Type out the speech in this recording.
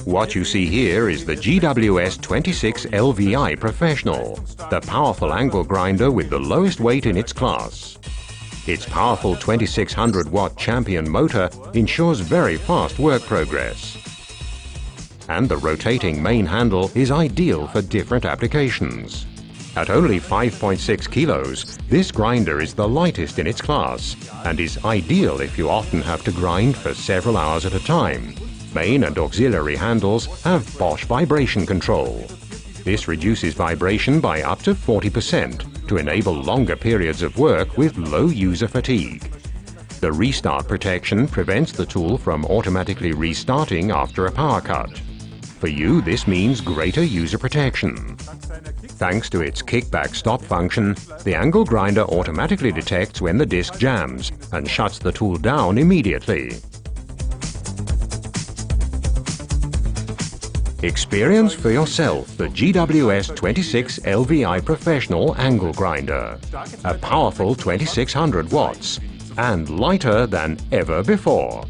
What you see here is the GWS 26 LVI Professional, the powerful angle grinder with the lowest weight in its class. Its powerful 2600-watt Champion motor ensures very fast work progress. And the rotating main handle is ideal for different applications. At only 5.6 kilos, this grinder is the lightest in its class and is ideal if you often have to grind for several hours at a time. Main and auxiliary handles have Bosch vibration control. This reduces vibration by up to 40% to enable longer periods of work with low user fatigue. The restart protection prevents the tool from automatically restarting after a power cut. For you, this means greater user protection. Thanks to its kickback stop function, the angle grinder automatically detects when the disc jams and shuts the tool down immediately. Experience for yourself the GWS 26 LVI Professional Angle Grinder, a powerful 2600 watts and lighter than ever before.